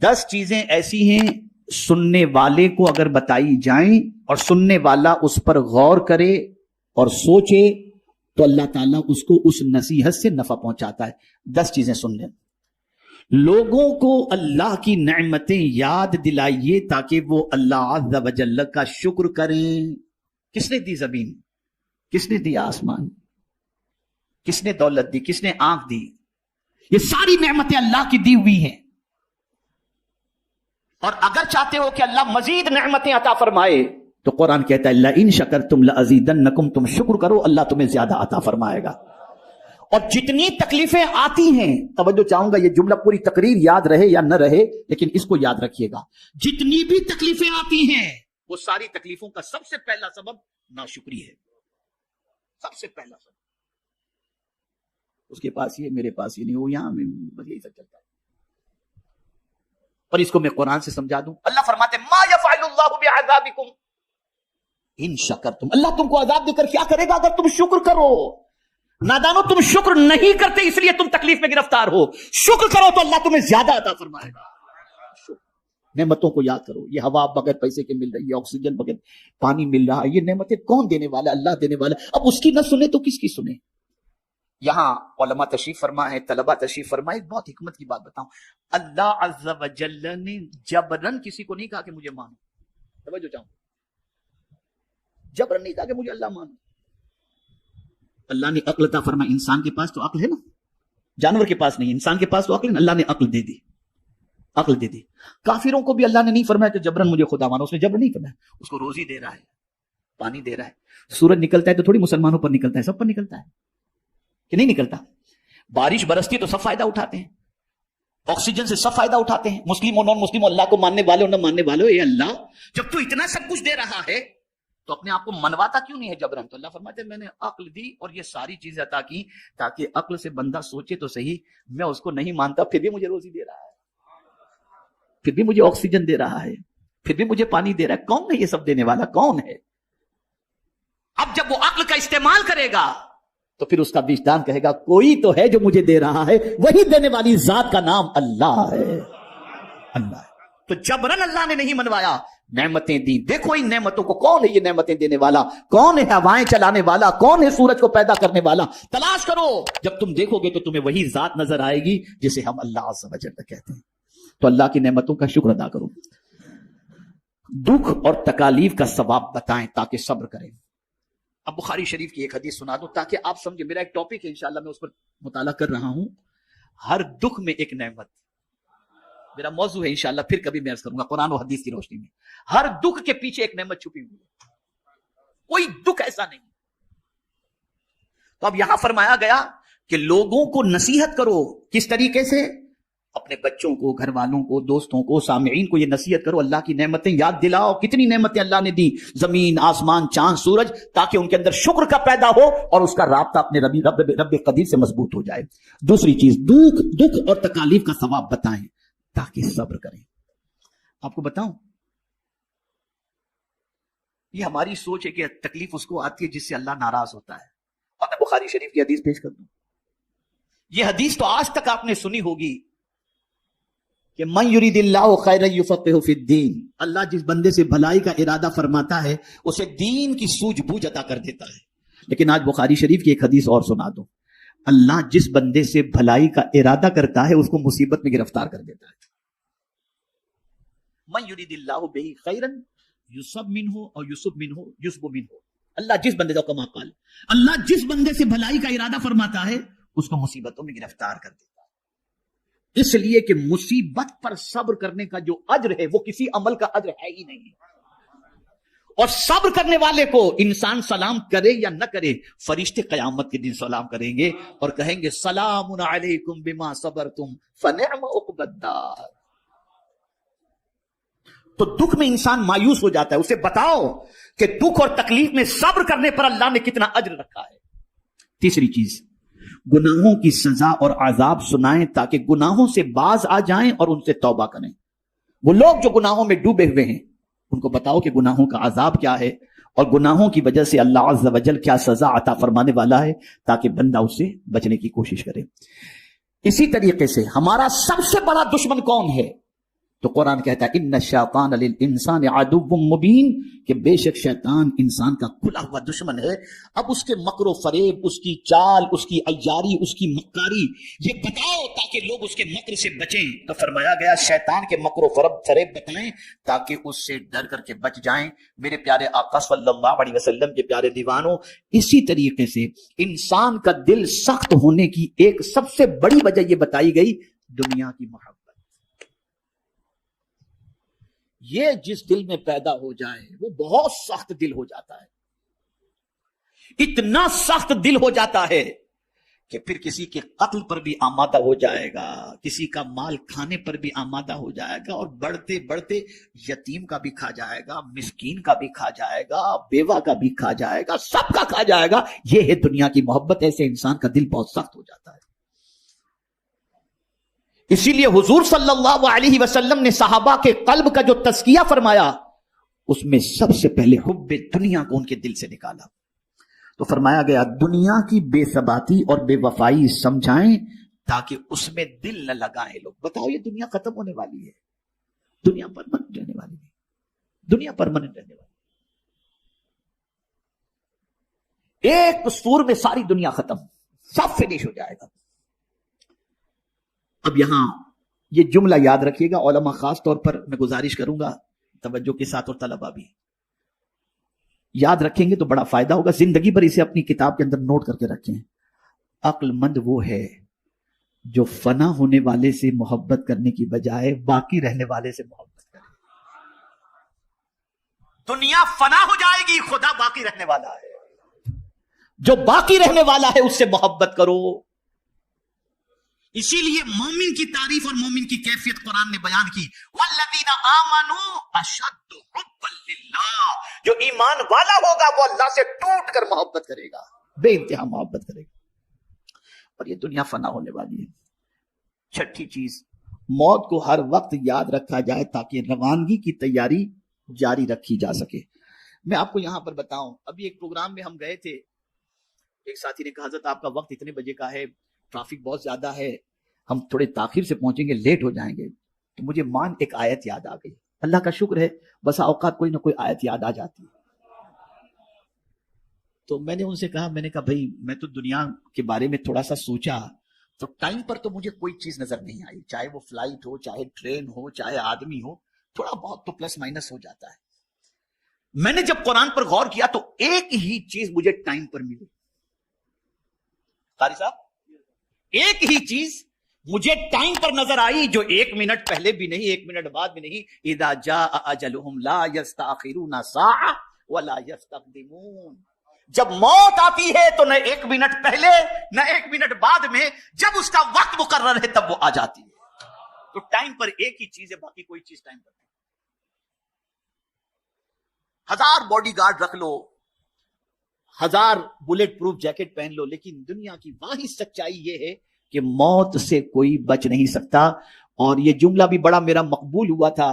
10 چیزیں ایسی ہیں سننے والے کو اگر بتائی جائیں اور سننے والا اس پر غور کرے اور سوچے تو اللہ تعالیٰ اس کو اس نصیحت سے نفع پہنچاتا ہے. 10 چیزیں سن لیں. لوگوں کو اللہ کی نعمتیں یاد دلائیے تاکہ وہ اللہ عز و جل کا شکر کریں. کس نے دی زمین؟ کس نے دیا آسمان؟ کس نے دولت دی؟ کس نے آنکھ دی؟ یہ ساری نعمتیں اللہ کی دی ہوئی ہیں. اور اگر چاہتے ہو کہ اللہ مزید نعمتیں عطا فرمائے تو قرآن کہتا ہے لئن شکرتم لازیدنکم، تم شکر کرو اللہ تمہیں زیادہ عطا فرمائے گا. اور جتنی تکلیفیں آتی ہیں، توجہ چاہوں گا یہ جملہ پوری تقریر یاد رہے یا نہ رہے لیکن اس کو یاد رکھیے گا، جتنی بھی تکلیفیں آتی ہیں وہ ساری تکلیفوں کا سب سے پہلا سبب ناشکری ہے. سب سے پہلا سبب. اس کے پاس یہ، میرے پاس یہ نہیں، وہ یہاں میں بس یہی سب چلتا ہے. اور اس کو میں قرآن سے سمجھا دوں. اللہ فرماتے ہیں ما یفعل اللہ بعذابکم ان شکرتم، اللہ تم کو عذاب دے کر کیا کرے گا اگر تم شکر کرو. نادانو، تم شکر نہیں کرتے اس لیے تم تکلیف میں گرفتار ہو. شکر کرو تو اللہ تمہیں زیادہ عطا فرمائے گا. نعمتوں کو یاد کرو. یہ ہوا بغیر پیسے کے مل رہی ہے، آکسیجن بغیر پانی مل رہا ہے، یہ نعمتیں کون دینے والا؟ اللہ دینے والا. اب اس کی نہ سنے تو کس کی سنے؟ یہاں علماء تشریف فرما ہے، طلباء تشریف فرما. ایک بہت حکمت کی بات بتاؤں، اللہ عز و جل نے جبرن کسی کو نہیں کہا کہ مجھے مانو. توجہ چاہوں، جبرن نہیں کہا کہ مجھے اللہ مانو. اللہ نے عقل عطا فرمائی. انسان کے پاس تو عقل ہے نا، جانور کے پاس نہیں، انسان کے پاس تو عقل ہے. اللہ نے عقل دے دی، عقل دے دی. کافروں کو بھی اللہ نے نہیں فرمایا کہ جبرن مجھے خدا مانو. اس نے جبرن نہیں فرمایا، اس کو روزی دے رہا ہے، پانی دے رہا ہے. سورج نکلتا ہے تو تھوڑی مسلمانوں پر نکلتا ہے، سب پر نکلتا ہے کہ نہیں نکلتا؟ بارش برستی تو سب فائدہ اٹھاتے ہیں، آکسیجن سے سب فائدہ اٹھاتے ہیں، مسلم اور نان مسلم، اللہ کو ماننے والے اور نہ ماننے والے. اے اللہ، جب تو اتنا سب کچھ دے رہا ہے تو اپنے آپ کو منواتا کیوں نہیں ہے جبرن؟ تو اللہ فرماتے ہیں میں نے عقل دی اور یہ ساری چیزیں عطا کی تاکہ عقل سے بندہ سوچے تو صحیح، میں اس کو نہیں مانتا پھر بھی مجھے روزی دے رہا ہے، پھر بھی مجھے آکسیجن دے رہا ہے، پھر بھی مجھے پانی دے رہا ہے. کون ہے یہ سب دینے والا؟ کون ہے؟ اب جب وہ عقل کا استعمال کرے گا تو پھر اس کا وجدان کہے گا کوئی تو ہے جو مجھے دے رہا ہے، وہی دینے والی ذات کا نام اللہ ہے. اللہ ہے. تو جبرن اللہ نے نہیں منوایا، نعمتیں دی. دیکھو ان نعمتوں کو، کون ہے یہ نعمتیں دینے والا؟ کون ہے ہوائیں چلانے والا؟ کون ہے سورج کو پیدا کرنے والا؟ تلاش کرو. جب تم دیکھو گے تو تمہیں وہی ذات نظر آئے گی جسے ہم اللہ عز و جل کہتے ہیں. تو اللہ کی نعمتوں کا شکر ادا کرو. دکھ اور تکالیف کا ثواب بتائیں تاکہ صبر کریں. اب بخاری شریف کی ایک حدیث سنا دوں تاکہ آپ سمجھیں. میرا ایک ٹاپک ہے انشاءاللہ، میں اس پر مطالعہ کر رہا ہوں. ہر دکھ میں ایک نعمت، میرا موضوع ہے انشاءاللہ، پھر کبھی میں عرض کروں گا قرآن و حدیث کی روشنی میں. ہر دکھ کے پیچھے ایک نعمت چھپی ہوئی ہے، کوئی دکھ ایسا نہیں. تو اب یہاں فرمایا گیا کہ لوگوں کو نصیحت کرو. کس طریقے سے؟ اپنے بچوں کو، گھر والوں کو، دوستوں کو، سامعین کو یہ نصیحت کرو، اللہ کی نعمتیں یاد دلاؤ. کتنی نعمتیں اللہ نے دی، زمین، آسمان، چاند، سورج، تاکہ ان کے اندر شکر کا پیدا ہو اور اس کا رابطہ اپنے رب قدیر سے مضبوط ہو جائے. دوسری چیز، دکھ اور تکالیف کا ثواب بتائیں تاکہ صبر کریں. آپ کو بتاؤں، یہ ہماری سوچ ہے کہ تکلیف اس کو آتی ہے جس سے اللہ ناراض ہوتا ہے. اور میں بخاری شریف کی حدیث پیش کر دوں. یہ حدیث تو آج تک آپ نے سنی ہوگی کہ من یرید اللہ خیرا یفقہہ فی الدین، اللہ جس بندے سے بھلائی کا ارادہ فرماتا ہے اسے دین کی سوجھ بوجھ عطا کر دیتا ہے. لیکن آج بخاری شریف کی ایک حدیث اور سنا دو. اللہ جس بندے سے بھلائی کا ارادہ کرتا ہے اس کو مصیبت میں گرفتار کر دیتا ہے. من یرید اللہ بہ خیرا یصب منہ اور یصب منہ یصب منہ. اللہ جس بندے کا، کما قال، اللہ جس بندے سے بھلائی کا ارادہ فرماتا ہے اس کو مصیبتوں میں گرفتار کر دیتا ہے. اس لیے کہ مصیبت پر صبر کرنے کا جو اجر ہے وہ کسی عمل کا اجر ہے ہی نہیں. اور صبر کرنے والے کو انسان سلام کرے یا نہ کرے، فرشتے قیامت کے دن سلام کریں گے اور کہیں گے سلام علیکم بما صبرتم فنعم عقبی الدار. تو دکھ میں انسان مایوس ہو جاتا ہے، اسے بتاؤ کہ دکھ اور تکلیف میں صبر کرنے پر اللہ نے کتنا اجر رکھا ہے. تیسری چیز، گناہوں کی سزا اور عذاب سنائیں تاکہ گناہوں سے باز آ جائیں اور ان سے توبہ کریں. وہ لوگ جو گناہوں میں ڈوبے ہوئے ہیں ان کو بتاؤ کہ گناہوں کا عذاب کیا ہے اور گناہوں کی وجہ سے اللہ عز و جل کیا سزا عطا فرمانے والا ہے تاکہ بندہ اس سے بچنے کی کوشش کرے. اسی طریقے سے ہمارا سب سے بڑا دشمن کون ہے؟ تو قرآن کہتا ہے ان الشیطان للانسان عدو مبین کہ بے شک شیطان انسان کا کھلا ہوا دشمن ہے. اب اس کے مکر و فریب، اس کی چال، اس کی عیاری، اس کی مکاری یہ بتاؤ تاکہ لوگ اس کے مکر سے بچیں. تو فرمایا گیا شیطان کے مکر و فریب بتائیں تاکہ اس سے ڈر کر کے بچ جائیں. میرے پیارے آقا صلی اللہ علیہ وسلم کے پیارے دیوانوں، اسی طریقے سے انسان کا دل سخت ہونے کی ایک سب سے بڑی وجہ یہ بتائی گئی دنیا کی محبت. یہ جس دل میں پیدا ہو جائے وہ بہت سخت دل ہو جاتا ہے، اتنا سخت دل ہو جاتا ہے کہ پھر کسی کے قتل پر بھی آمادہ ہو جائے گا، کسی کا مال کھانے پر بھی آمادہ ہو جائے گا، اور بڑھتے بڑھتے یتیم کا بھی کھا جائے گا، مسکین کا بھی کھا جائے گا، بیوہ کا بھی کھا جائے گا، سب کا کھا جائے گا. یہ ہے دنیا کی محبت. ایسے انسان کا دل بہت سخت ہو جاتا ہے. اسی لیے حضور صلی اللہ علیہ وسلم نے صحابہ کے قلب کا جو تزکیہ فرمایا اس میں سب سے پہلے حب دنیا کو ان کے دل سے نکالا. تو فرمایا گیا دنیا کی بے ثباتی اور بے وفائی سمجھائیں تاکہ اس میں دل نہ لگائیں لوگ. بتاؤ یہ دنیا ختم ہونے والی ہے، دنیا پرماننٹ رہنے والی ہے، دنیا پرماننٹ رہنے والی ہے. ایک سور میں ساری دنیا ختم، سب فنش ہو جائے گا. اب یہاں یہ جملہ یاد رکھیے گا علماء، خاص طور پر میں گزارش کروں گا توجہ کے ساتھ، اور طلبہ بھی یاد رکھیں گے تو بڑا فائدہ ہوگا. زندگی بھر اسے اپنی کتاب کے اندر نوٹ کر کے رکھیں. عقل مند وہ ہے جو فنا ہونے والے سے محبت کرنے کی بجائے باقی رہنے والے سے محبت کرے. دنیا فنا ہو جائے گی، خدا باقی رہنے والا ہے. جو باقی رہنے والا ہے اس سے محبت کرو. اسی لیے مومن کی تعریف اور مومن کی کیفیت قرآن نے بیان کی. والذین آمنوا اشد حبا للہ، جو ایمان والا ہوگا وہ اللہ سے ٹوٹ کر محبت کرے گا، بے انتہا محبت کرے گا. اور یہ دنیا فنا ہونے والی ہے. چھٹی چیز، موت کو ہر وقت یاد رکھا جائے تاکہ روانگی کی تیاری جاری رکھی جا سکے. میں آپ کو یہاں پر بتاؤں، ابھی ایک پروگرام میں ہم گئے تھے، ایک ساتھی نے کہا حضرت آپ کا وقت اتنے بجے کا ہے، ٹریفک بہت زیادہ ہے، ہم تھوڑے تاخیر سے پہنچیں گے، لیٹ ہو جائیں گے. تو مجھے ایک آیت یاد آ گئی. اللہ کا شکر ہے بسا اوقات کوئی نہ کوئی آیت یاد آ جاتی ہے. تو میں نے ان سے کہا، میں نے کہا بھائی میں تو دنیا کے بارے میں تھوڑا سا سوچا تو ٹائم پر تو مجھے کوئی چیز نظر نہیں آئی، چاہے وہ فلائٹ ہو، چاہے ٹرین ہو، چاہے آدمی ہو، تھوڑا بہت تو پلس مائنس ہو جاتا ہے. میں نے جب قرآن پر غور کیا تو ایک ہی چیز مجھے ٹائم پر ملی. قاری صاحب، ایک ہی چیز مجھے ٹائم پر نظر آئی جو 1 منٹ پہلے بھی نہیں، 1 منٹ بعد بھی نہیں. اذا جاء اجلهم لا يستأخرون ساعة ولا يستقدمون. جب موت آتی ہے تو نہ 1 منٹ پہلے نہ 1 منٹ بعد میں، جب اس کا وقت مقرر ہے تب وہ آ جاتی ہے. تو ٹائم پر ایک ہی چیز ہے، باقی کوئی چیز ٹائم پر نہیں. 1000 باڈی گارڈ رکھ لو، 1000 بلیٹ پروف جیکٹ پہن لو، لیکن دنیا کی واحد سچائی یہ ہے کہ موت سے کوئی بچ نہیں سکتا. اور یہ جملہ بھی بڑا میرا مقبول ہوا تھا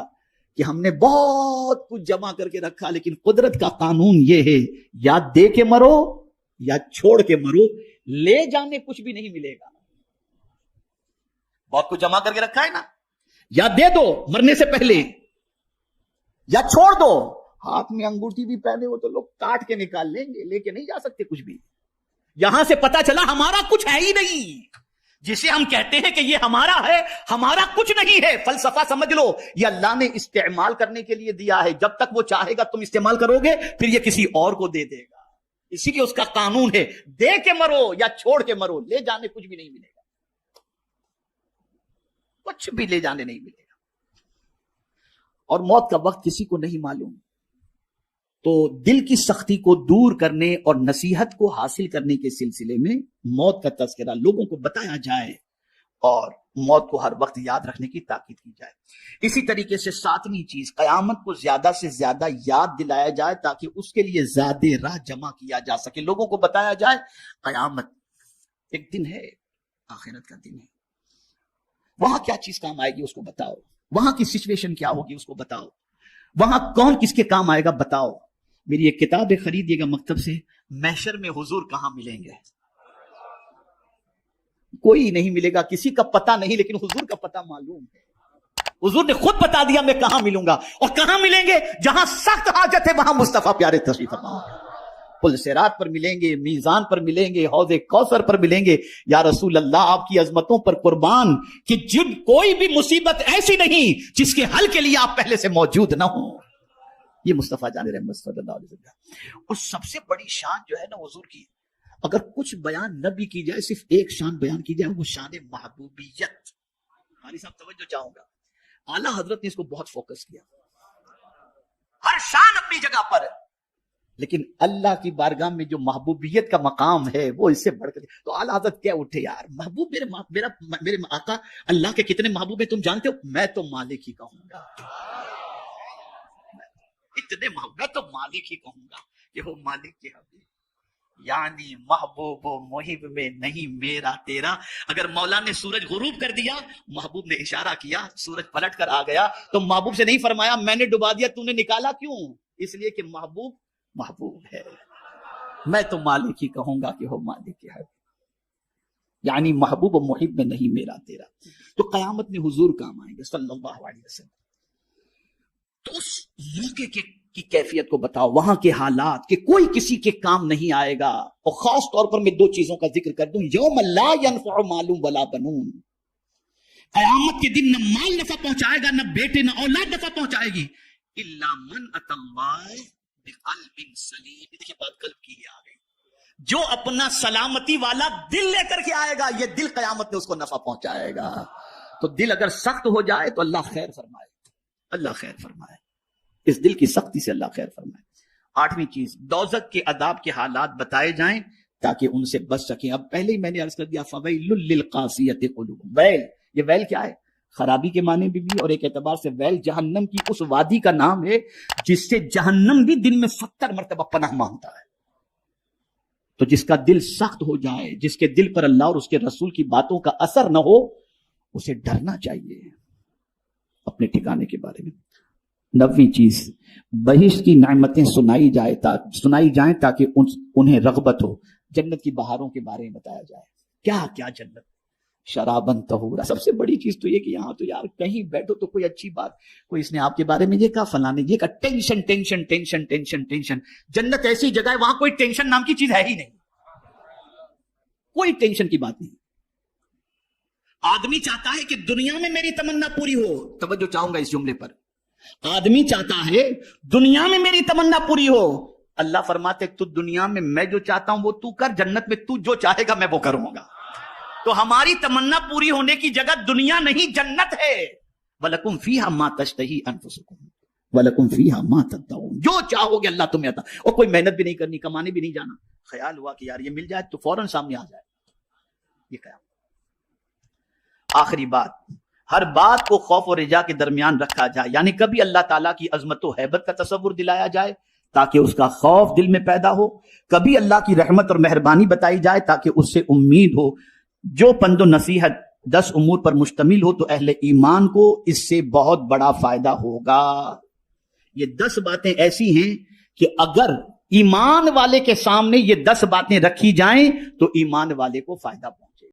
کہ ہم نے بہت کچھ جمع کر کے رکھا، لیکن قدرت کا قانون یہ ہے یا دے کے مرو یا چھوڑ کے مرو، لے جانے کچھ بھی نہیں ملے گا. بہت کچھ جمع کر کے رکھا ہے نا، یا دے دو مرنے سے پہلے یا چھوڑ دو. ہاتھ میں انگوٹھی بھی پہنے ہو تو لوگ کاٹ کے نکال لیں گے، لے کے نہیں جا سکتے کچھ بھی. یہاں سے پتا چلا ہمارا کچھ ہے ہی نہیں. جسے ہم کہتے ہیں کہ یہ ہمارا ہے، ہمارا کچھ نہیں ہے. فلسفہ سمجھ لو، یہ اللہ نے استعمال کرنے کے لیے دیا ہے. جب تک وہ چاہے گا تم استعمال کرو گے، پھر یہ کسی اور کو دے دے گا. اسی لیے اس کا قانون ہے دے کے مرو یا چھوڑ کے مرو، لے جانے کچھ بھی نہیں ملے گا، کچھ بھی لے جانے نہیں ملے گا. اور موت کا وقت کسی کو نہیں معلوم. تو دل کی سختی کو دور کرنے اور نصیحت کو حاصل کرنے کے سلسلے میں موت کا تذکرہ لوگوں کو بتایا جائے اور موت کو ہر وقت یاد رکھنے کی تاکید کی جائے. اسی طریقے سے 7ویں چیز، قیامت کو زیادہ سے زیادہ یاد دلایا جائے تاکہ اس کے لیے زیادہ راہ جمع کیا جا سکے. لوگوں کو بتایا جائے قیامت ایک دن ہے، آخرت کا دن ہے، وہاں کیا چیز کام آئے گی اس کو بتاؤ، وہاں کی سچویشن کیا ہوگی اس کو بتاؤ، وہاں کون کس کے کام آئے گا بتاؤ. میری ایک کتاب خریدیے گا مکتب سے، محشر میں حضور کہاں ملیں گے. کوئی نہیں ملے گا، کسی کا پتہ نہیں، لیکن حضور کا پتہ معلوم ہے. حضور نے خود بتا دیا میں کہاں ملوں گا، اور کہاں ملیں گے؟ جہاں سخت حاجت ہے وہاں مصطفیٰ پیارے تشریف فرما گے۔ پل صراط پر ملیں گے، میزان پر ملیں گے، حوض کوثر پر ملیں گے۔ یا رسول اللہ آپ کی عظمتوں پر قربان کہ جن کوئی بھی مصیبت ایسی نہیں جس کے حل کے لیے آپ پہلے سے موجود نہ ہوں۔ یہ مصطفیٰ جان رحمت صلی اللہ علیہ وسلم۔ اور سب سے بڑی شان جو ہے نا حضور کی، اگر کچھ بیان نہ بھی کی جائے، صرف ایک شان بیان کی جائے، وہ شان محبوبیت۔ ہماری صاحب توجہ چاہوں گا، اعلیٰ حضرت نے اس کو بہت فوکس کیا، ہر شان اپنی جگہ پر ہے، لیکن اللہ کی بارگاہ میں جو محبوبیت کا مقام ہے وہ اس سے بڑھ کر۔ تو اعلیٰ حضرت کیا اٹھے، یار محبوب میرے آقا اللہ کے کتنے محبوب ہیں تم جانتے ہو؟ میں تو مالک ہی کہوں گا، اتنے محبوب، میں تو مالک ہی کہوں گا کہ وہ مالک کے حبیب، یعنی محبوب و محب میں نہیں میرا تیرا۔ اگر مولا نے سورج غروب کر دیا، محبوب نے اشارہ کیا، سورج پلٹ کر آ گیا، تو محبوب سے نہیں فرمایا میں نے ڈبا دیا تو نے نکالا کیوں؟ اس لیے کہ محبوب محبوب ہے، میں تو مالک ہی کہوں گا کہ وہ مالک ہے، یعنی محبوب و محب میں نہیں میرا تیرا۔ تو قیامت میں حضور کام آئیں گے صلی اللہ علیہ وسلم۔ تو اس موقع کی کیفیت کو بتاؤ، وہاں کے حالات کہ کوئی کسی کے کام نہیں آئے گا۔ اور خاص طور پر میں دو چیزوں کا ذکر کر دوں، یوم لا ينفع مال ولا بنون، قیامت کے دن نہ مال نفع پہنچائے گا، نہ بیٹے نہ اولاد نفع پہنچائے گی، الا من اتى الله بقلب سلیم۔ دیکھیے بات قلب کی آ گئی، جو اپنا سلامتی والا دل لے کر کے آئے گا، یہ دل قیامت میں اس کو نفع پہنچائے گا۔ تو دل اگر سخت ہو جائے تو اللہ خیر فرمائے، اللہ خیر فرمائے، اس دل کی سختی سے اللہ خیر فرمائے۔ آٹھویں چیز، دوزخ کے عذاب کے حالات بتائے جائیں تاکہ ان سے بچ سکیں۔ اب پہلے ہی میں نے عرض کر دیا فویل للقاسیۃ قلوبہم، ویل، یہ ویل کیا ہے؟ خرابی کے معنی بھی، اور ایک اعتبار سے ویل جہنم کی اس وادی کا نام ہے جس سے جہنم بھی دن میں 70 مرتبہ پناہ مانگتا ہے۔ تو جس کا دل سخت ہو جائے، جس کے دل پر اللہ اور اس کے رسول کی باتوں کا اثر نہ ہو، اسے ڈرنا چاہیے اپنے ٹھکانے کے بارے میں۔ 9ویں چیز، بہشت کی نعمتیں سنائی جائیں تاکہ انہیں رغبت ہو۔ جنت کی بہاروں کے بارے میں بتایا جائے، کیا کیا جنت، شرابن طہورا۔ سب سے بڑی چیز تو یہ کہ یہاں تو یار کہیں بیٹھو تو کوئی اچھی بات، کوئی اس نے آپ کے بارے میں یہ کہا، فلاں نے یہ کہا، tension tension tension tension tension. جنت ایسی جگہ ہے وہاں کوئی ٹینشن نام کی چیز ہے ہی نہیں، کوئی ٹینشن کی بات نہیں۔ آدمی چاہتا ہے کہ دنیا میں میری تمنا پوری ہو، توجہ چاہوں گا اس جملے پر، آدمی چاہتا ہے دنیا میں میری تمنا پوری ہو۔ اللہ فرماتے تو دنیا میں جو چاہتا ہوں وہ تو کر، جنت میں تو جو چاہے گا میں وہ کروں گا۔ تو ہماری تمنا پوری ہونے کی جگہ دنیا نہیں جنت ہے۔ وَلَكُمْ فِيهَا مَا تَشْتَهِي أَنفُسُكُمْ وَلَكُمْ فِيهَا مَا تَدَّعُونَ، جو چاہو گے اللہ تمہیں عطا، اور کوئی محنت بھی نہیں کرنی، کمانے بھی نہیں جانا، خیال ہوا کہ یار یہ مل جائے تو فوراً سامنے آ جائے، یہ قیامت۔ آخری بات، ہر بات کو خوف و رجا کے درمیان رکھا جائے، یعنی کبھی اللہ تعالیٰ کی عظمت و ہیبت کا تصور دلایا جائے تاکہ اس کا خوف دل میں پیدا ہو، کبھی اللہ کی رحمت اور مہربانی بتائی جائے تاکہ اس سے امید ہو۔ جو پند و نصیحت 10 امور پر مشتمل ہو تو اہل ایمان کو اس سے بہت بڑا فائدہ ہوگا۔ یہ 10 باتیں ایسی ہیں کہ اگر ایمان والے کے سامنے یہ 10 باتیں رکھی جائیں تو ایمان والے کو فائدہ پہنچے۔